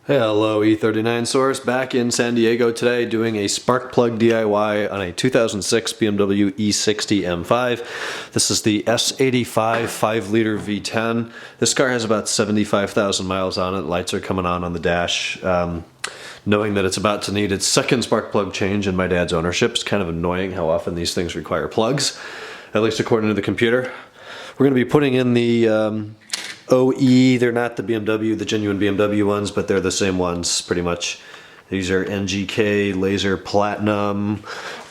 Hello E39 Source, back in San Diego today doing a spark plug DIY on a 2006 BMW E60 M5. This is the S85 5-liter V10. This car has about 75,000 miles on it. Lights are coming on the dash. Knowing that it's about to need its second spark plug change in my dad's ownership. It's kind of annoying how often these things require plugs, at least according to the computer. We're going to be putting in the OE, they're not the BMW, the genuine BMW ones, but they're the same ones pretty much. These are NGK Laser Platinum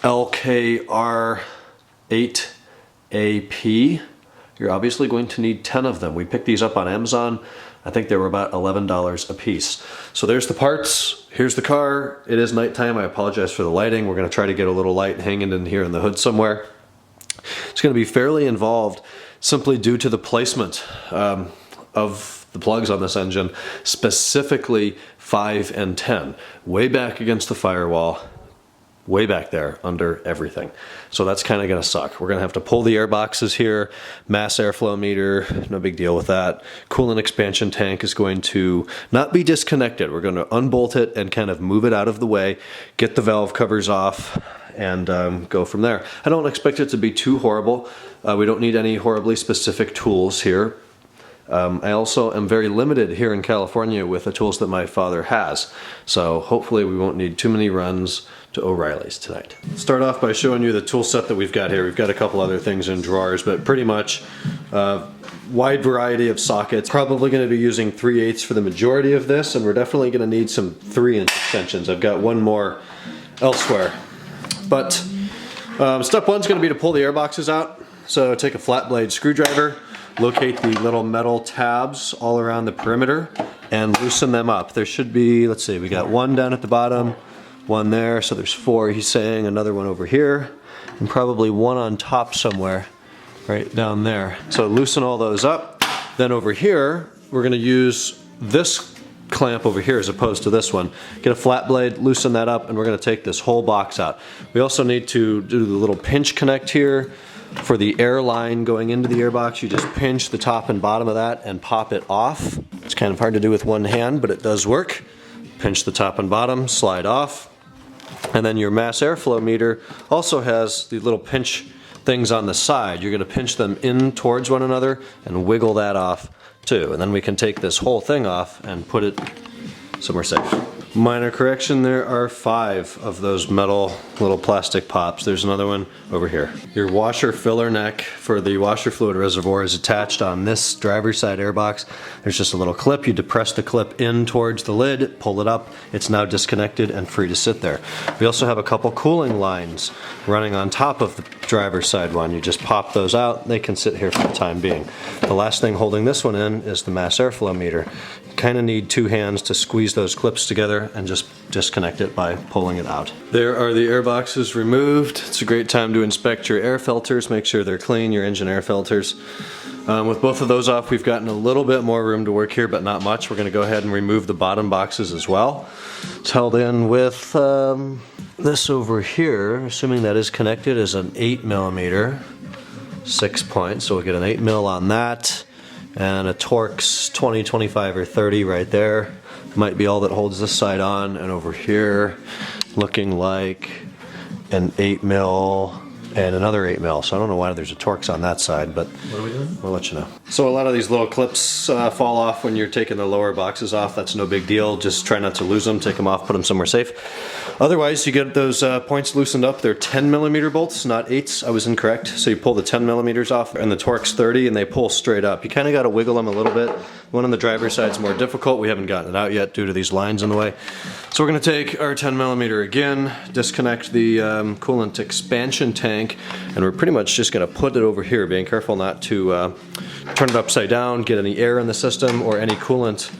LKR8AP. You're obviously going to need 10 of them. We picked these up on Amazon. I think they were about $11 a piece. So there's the parts. Here's the car. It is nighttime. I apologize for the lighting. We're going to try to get a little light hanging in here in the hood somewhere. It's going to be fairly involved simply due to the placement of the plugs on this engine, specifically 5 and 10, way back against the firewall, way back there under everything. So that's kind of going to suck. We're going to have to pull the air boxes here, mass airflow meter, no big deal with that. Coolant expansion tank is going to not be disconnected. We're going to unbolt it and kind of move it out of the way, get the valve covers off, and go from there. I don't expect it to be too horrible. We don't need any horribly specific tools here. I also am very limited here in California with the tools that my father has, so hopefully we won't need too many runs to O'Reilly's tonight. Start off by showing you the tool set that we've got here. We've got a couple other things in drawers, but pretty much wide variety of sockets. Probably going to be using 3/8 for the majority of this, and we're definitely going to need some 3-inch extensions. I've got one more elsewhere. But step one is going to be to pull the air boxes out. So take a flat blade screwdriver, locate the little metal tabs all around the perimeter, and loosen them up. There should be, let's see, we got one down at the bottom, one there, so there's 4, he's saying, another one over here, and probably one on top somewhere, right down there. So loosen all those up. Then over here, we're going to use this clamp over here as opposed to this one. Get a flat blade, loosen that up, and we're going to take this whole box out. We also need to do the little pinch connect here for the air line going into the airbox. You just pinch the top and bottom of that and pop it off. It's kind of hard to do with one hand, but it does work. Pinch the top and bottom, slide off. And then your mass airflow meter also has the little pinch things on the side. You're going to pinch them in towards one another and wiggle that off too. And then we can take this whole thing off and put it somewhere safe. Minor correction, there are 5 of those metal little plastic pops. There's another one over here. Your washer filler neck for the washer fluid reservoir is attached on this driver's side airbox. There's just a little clip. You depress the clip in towards the lid, pull it up. It's now disconnected and free to sit there. We also have a couple cooling lines running on top of the driver's side one. You just pop those out. They can sit here for the time being. The last thing holding this one in is the mass airflow meter. You kind of need 2 hands to squeeze those clips together and just disconnect it by pulling it out. There are the air boxes removed. It's a great time to inspect your air filters, make sure they're clean, your engine air filters. With both of those off, we've gotten a little bit more room to work here, but not much. We're going to go ahead and remove the bottom boxes as well. It's held in with this over here, assuming that is connected, is an 8mm 6-point, so we'll get an 8mm on that. And a Torx 20, 25, or 30 right there. Might be all that holds this side on. And over here, looking like an 8mm and another 8mm. So I don't know why there's a Torx on that side, but what are we doing? We'll let you know. So a lot of these little clips fall off when you're taking the lower boxes off. That's no big deal. Just try not to lose them. Take them off, put them somewhere safe. Otherwise, you get those points loosened up. They're 10mm bolts, not 8s. I was incorrect. So you pull the 10mm off and the Torx 30, and they pull straight up. You kind of got to wiggle them a little bit. One on the driver's side is more difficult. We haven't gotten it out yet due to these lines in the way. So we're going to take our 10mm again, disconnect the coolant expansion tank, and we're pretty much just going to put it over here, being careful not to turn it upside down, get any air in the system or any coolant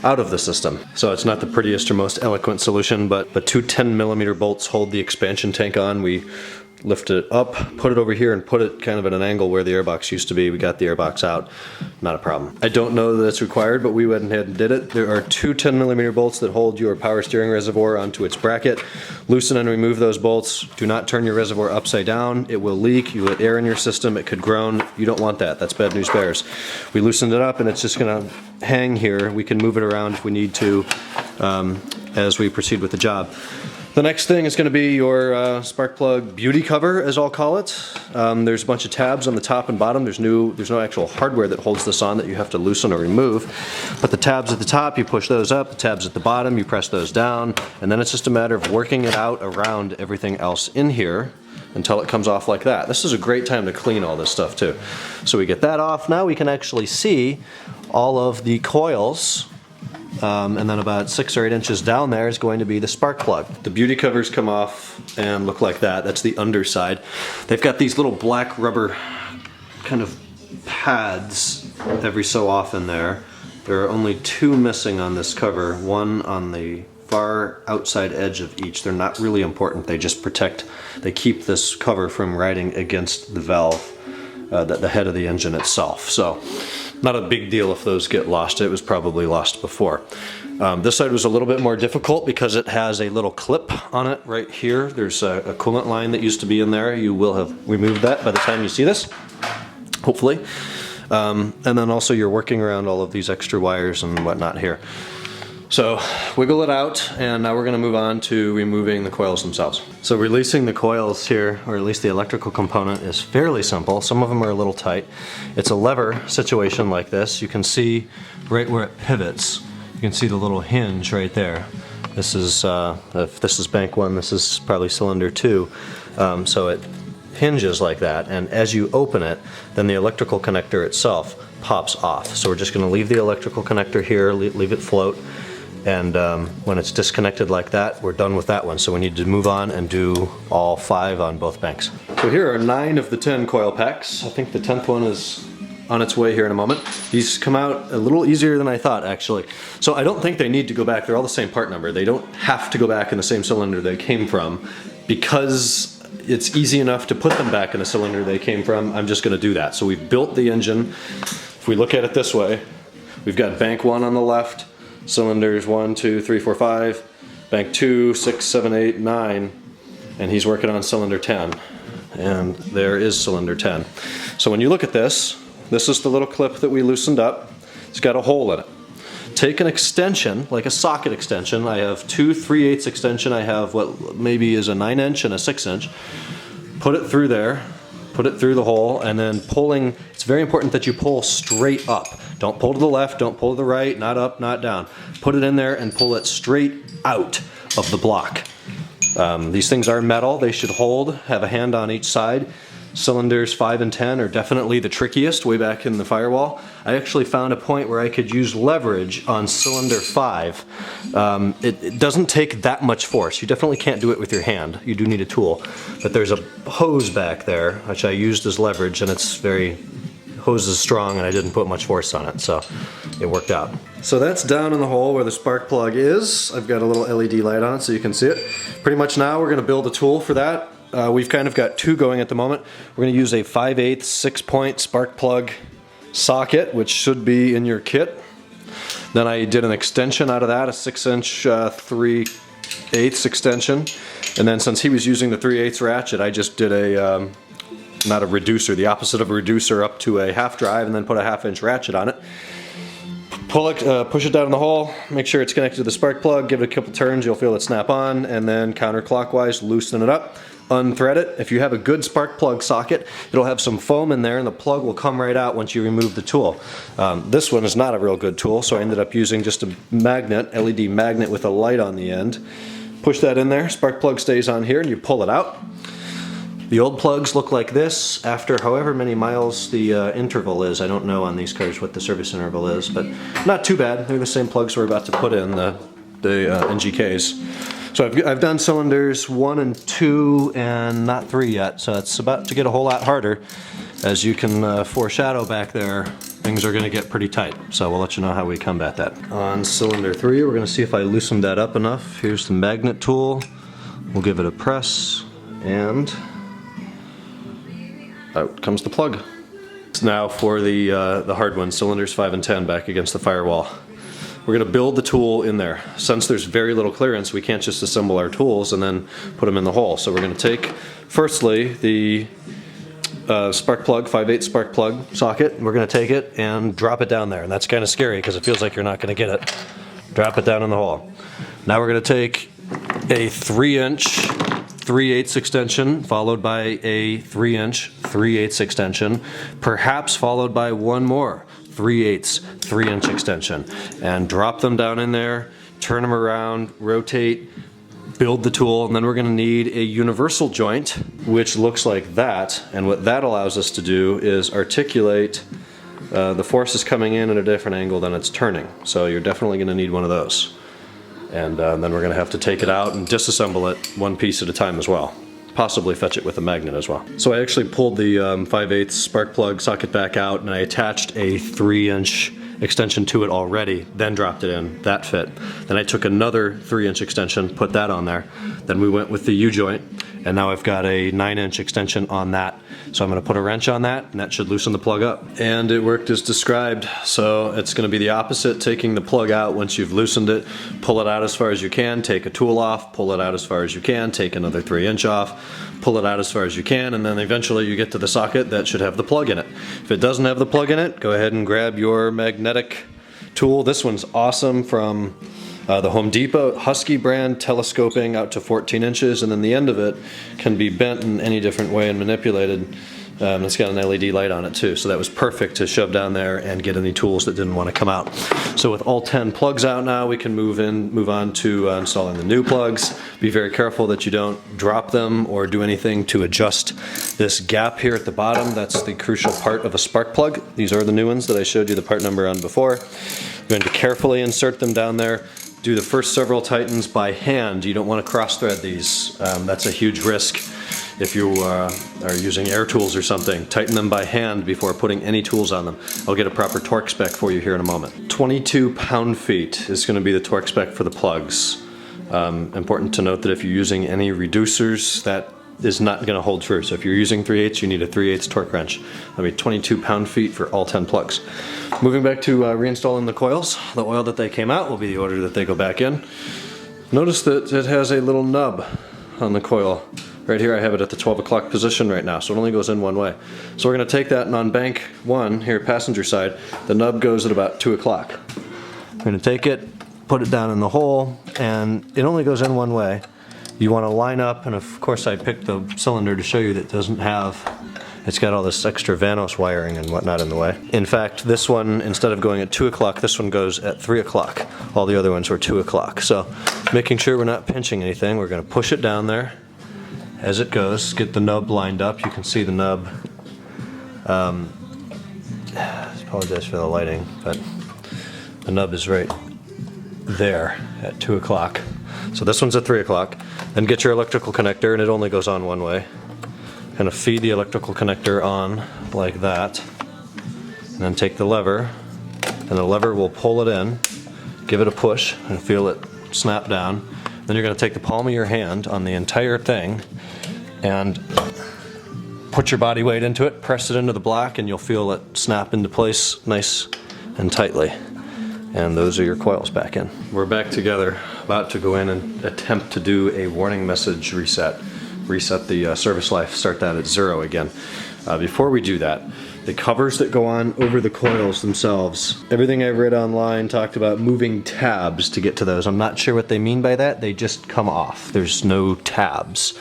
out of the system. So it's not the prettiest or most eloquent solution, but 2 10mm bolts hold the expansion tank on. We lift it up, put it over here, and put it kind of at an angle where the airbox used to be. We got the airbox out, not a problem. I don't know that it's required, but we went ahead and did it. There are 2 10mm bolts that hold your power steering reservoir onto its bracket. Loosen and remove those bolts. Do not turn your reservoir upside down. It will leak. You let air in your system. It could groan. You don't want that. That's bad news bears. We loosened it up, and it's just gonna hang here. We can move it around if we need to. as we proceed with the job. The next thing is going to be your spark plug beauty cover, as I'll call it. There's a bunch of tabs on the top and bottom. There's no actual hardware that holds this on that you have to loosen or remove. But the tabs at the top, you push those up. The tabs at the bottom, you press those down. And then it's just a matter of working it out around everything else in here until it comes off like that. This is a great time to clean all this stuff too. So we get that off. Now we can actually see all of the coils. And then about 6 or 8 inches down there is going to be the spark plug. The beauty covers come off and look like that. That's the underside. They've got these little black rubber kind of pads every so often there. There are only 2 missing on this cover, one on the far outside edge of each. They're not really important. They just protect, they keep this cover from riding against the valve, the head of the engine itself. So not a big deal if those get lost. It was probably lost before. This side was a little bit more difficult because it has a little clip on it right here. There's a coolant line that used to be in there. You will have removed that by the time you see this, hopefully. And then also you're working around all of these extra wires and whatnot here. So wiggle it out, and now we're going to move on to removing the coils themselves. So releasing the coils here, or at least the electrical component, is fairly simple. Some of them are a little tight. It's a lever situation like this. You can see right where it pivots. You can see the little hinge right there. This is, if this is bank 1, this is probably cylinder 2. So it hinges like that, and as you open it, then the electrical connector itself pops off. So we're just going to leave the electrical connector here, leave it float. And when it's disconnected like that, we're done with that one. So we need to move on and do all 5 on both banks. So here are 9 of the 10 coil packs. I think the 10th one is on its way here in a moment. These come out a little easier than I thought, actually. So I don't think they need to go back. They're all the same part number. They don't have to go back in the same cylinder they came from. Because it's easy enough to put them back in the cylinder they came from, I'm just going to do that. So we've built the engine. If we look at it this way, we've got bank 1 on the left, cylinders 1, 2, 3, 4, 5, bank 2, 6, 7, 8, 9, and he's working on cylinder 10. And there is cylinder 10. So when you look at this, this is the little clip that we loosened up. It's got a hole in it. Take an extension, like a socket extension. I have 2 3/8 extension. I have what maybe is a 9-inch and a 6-inch. Put it through there. Put it through the hole, and then pulling, it's very important that you pull straight up. Don't pull to the left, don't pull to the right, not up, not down. Put it in there and pull it straight out of the block. These things are metal, they should hold, have a hand on each side. Cylinders 5 and 10 are definitely the trickiest way back in the firewall. I actually found a point where I could use leverage on cylinder 5. It doesn't take that much force. You definitely can't do it with your hand. You do need a tool. But there's a hose back there, which I used as leverage, and it's very, hose is strong and I didn't put much force on it, so it worked out. So that's down in the hole where the spark plug is. I've got a little LED light on so you can see it. Pretty much now we're going to build a tool for that. We've kind of got 2 going at the moment. We're going to use a 5/8 6-point spark plug socket, which should be in your kit. Then I did an extension out of that, a 6-inch 3/8 extension. And then since he was using the 3/8 ratchet, I just did a, not a reducer, the opposite of a reducer, up to a half drive and then put a 1/2-inch ratchet on it. Pull it, push it down in the hole, make sure it's connected to the spark plug, give it a couple turns, you'll feel it snap on, and then counterclockwise loosen it up. Unthread it. If you have a good spark plug socket, it'll have some foam in there and the plug will come right out once you remove the tool. This one is not a real good tool, so I ended up using just a magnet, LED magnet with a light on the end. Push that in there, spark plug stays on here, and you pull it out. The old plugs look like this after however many miles the interval is. I don't know on these cars what the service interval is, but not too bad. They're the same plugs we're about to put in, the NGKs. So I've done cylinders 1 and 2 and not 3 yet, so it's about to get a whole lot harder. As you can foreshadow back there, things are going to get pretty tight, so we'll let you know how we combat that. On cylinder 3, we're going to see if I loosened that up enough. Here's the magnet tool. We'll give it a press, and out comes the plug. Now for the hard one, cylinders 5 and 10 back against the firewall. We're going to build the tool in there. Since there's very little clearance, we can't just assemble our tools and then put them in the hole. So we're going to take, firstly, the spark plug, 5/8 spark plug socket. We're going to take it and drop it down there. And that's kind of scary because it feels like you're not going to get it. Drop it down in the hole. Now we're going to take a 3-inch 3/8 extension followed by a 3-inch 3/8 extension, perhaps followed by one more 3/8 3-inch extension, and drop them down in there, turn them around, rotate, build the tool, and then we're going to need a universal joint which looks like that. And what that allows us to do is articulate the forces coming in at a different angle than it's turning. So you're definitely going to need one of those. And then we're going to have to take it out and disassemble it one piece at a time as well. Possibly fetch it with a magnet as well. So I actually pulled the 5/8 spark plug socket back out, and I attached a 3-inch extension to it already, then dropped it in. That fit. Then I took another 3-inch extension, put that on there. Then we went with the U-joint, and now I've got a 9-inch extension on that. So I'm going to put a wrench on that, and that should loosen the plug up. And it worked as described. So it's going to be the opposite, taking the plug out once you've loosened it, pull it out as far as you can, take a tool off, pull it out as far as you can, take another 3-inch off, pull it out as far as you can, and then eventually you get to the socket that should have the plug in it. If it doesn't have the plug in it, go ahead and grab your magnetic tool. This one's awesome, from the Home Depot Husky brand, telescoping out to 14 inches, and then the end of it can be bent in any different way and manipulated. It's got an LED light on it too, so that was perfect to shove down there and get any tools that didn't want to come out. So with all 10 plugs out now, we can move on to installing the new plugs. Be very careful that you don't drop them or do anything to adjust this gap here at the bottom. That's the crucial part of a spark plug. These are the new ones that I showed you the part number on before. You're going to carefully insert them down there. Do the first several tightens by hand. You don't want to cross thread these. That's a huge risk. If you are using air tools or something, tighten them by hand before putting any tools on them. I'll get a proper torque spec for you here in a moment. 22 pound-feet is going to be the torque spec for the plugs. Important to note that if you're using any reducers, that is not going to hold true. So if you're using 3/8, you need a 3/8 torque wrench. That'll be 22 pound-feet for all 10 plugs. Moving back to reinstalling the coils, the oil that they came out will be the order that they go back in. Notice that it has a little nub on the coil. Right here I have it at the 12 o'clock position right now, so it only goes in one way. So we're going to take that, and on bank 1, here passenger side, the nub goes at about 2 o'clock. We're going to take it, put it down in the hole, and it only goes in one way. You want to line up, and of course I picked the cylinder to show you that doesn't have, it's got all this extra Vanos wiring and whatnot in the way. In fact, this one, instead of going at 2 o'clock, this one goes at 3 o'clock. All the other ones were 2 o'clock. So making sure we're not pinching anything, we're going to push it down there as it goes, get the nub lined up. You can see the nub. Apologize for the lighting, but the nub is right there at 2 o'clock. So this one's at 3 o'clock. Then get your electrical connector, and it only goes on one way. Kind of feed the electrical connector on like that, and then take the lever, and the lever will pull it in. Give it a push and feel it snap down. Then you're going to take the palm of your hand on the entire thing and put your body weight into it, press it into the block, and you'll feel it snap into place nice and tightly. And those are your coils back in. We're back together, about to go in and attempt to do a warning message reset. Reset the service life, start that at 0 again. Before we do that, the covers that go on over the coils themselves, everything I've read online talked about moving tabs to get to those. I'm not sure what they mean by that. They just come off. There's no tabs.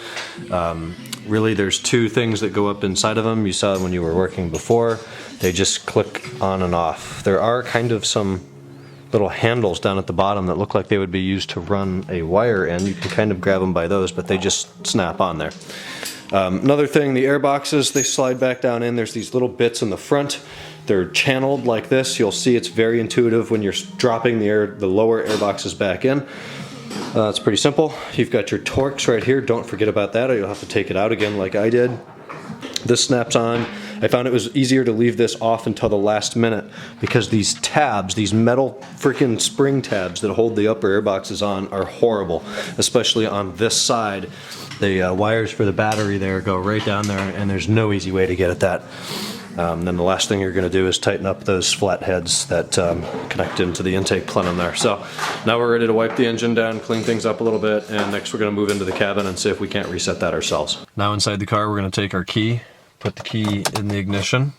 Really, there's 2 things that go up inside of them. You saw when you were working before. They just click on and off. There are kind of some little handles down at the bottom that look like they would be used to run a wire in. You can kind of grab them by those, but they just snap on there. Another thing, the air boxes, they slide back down in. There's these little bits in the front. They're channeled like this. You'll see it's very intuitive when you're dropping the lower air boxes back in. It's pretty simple. You've got your Torx right here. Don't forget about that, or you'll have to take it out again like I did. This snaps on. I found it was easier to leave this off until the last minute because these tabs, these metal freaking spring tabs that hold the upper air boxes on, are horrible, especially on this side. The wires for the battery there go right down there, and there's no easy way to get at that. Then the last thing you're going to do is tighten up those flat heads that connect into the intake plenum there. So now we're ready to wipe the engine down, clean things up a little bit, and next we're going to move into the cabin and see if we can't reset that ourselves. Now inside the car, we're going to take our key, put the key in the ignition.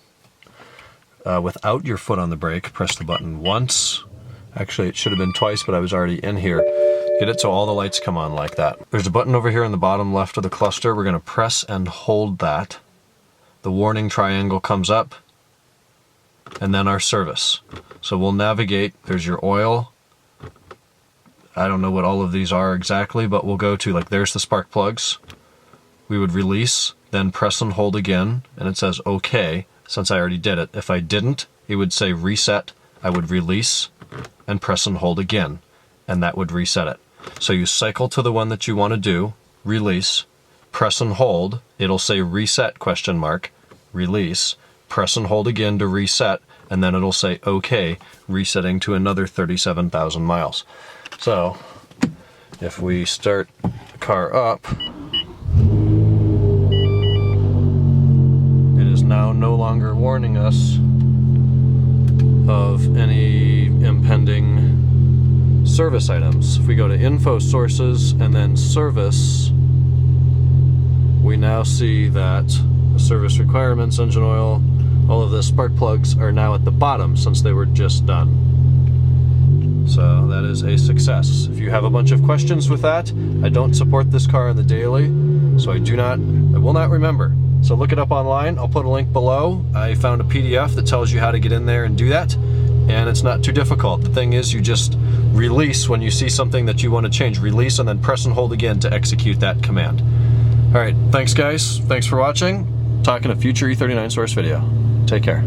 Without your foot on the brake, press the button once. Actually, it should have been twice, but I was already in here. Get it so all the lights come on like that. There's a button over here in the bottom left of the cluster. We're gonna press and hold that. The warning triangle comes up, and then our service. So we'll navigate, there's your oil. I don't know what all of these are exactly, but we'll go to, like, there's the spark plugs. We would release, then press and hold again, and it says okay, since I already did it. If I didn't, it would say reset. I would release and press and hold again, and that would reset it. So you cycle to the one that you want to do, release, press and hold, it'll say reset question mark, release, press and hold again to reset, and then it'll say okay, resetting to another 37,000 miles. So if we start the car up, it is now no longer warning us of any impending service items. If we go to info sources and then service, we now see that the service requirements, engine oil, all of the spark plugs are now at the bottom since they were just done. So that is a success. If you have a bunch of questions with that, I don't support this car on the daily, so I will not remember. So look it up online. I'll put a link below. I found a PDF that tells you how to get in there and do that, and it's not too difficult. The thing is, you just release when you see something that you want to change. Release and then press and hold again to execute that command. All right, thanks guys. Thanks for watching. Talk in a future E39 source video. Take care.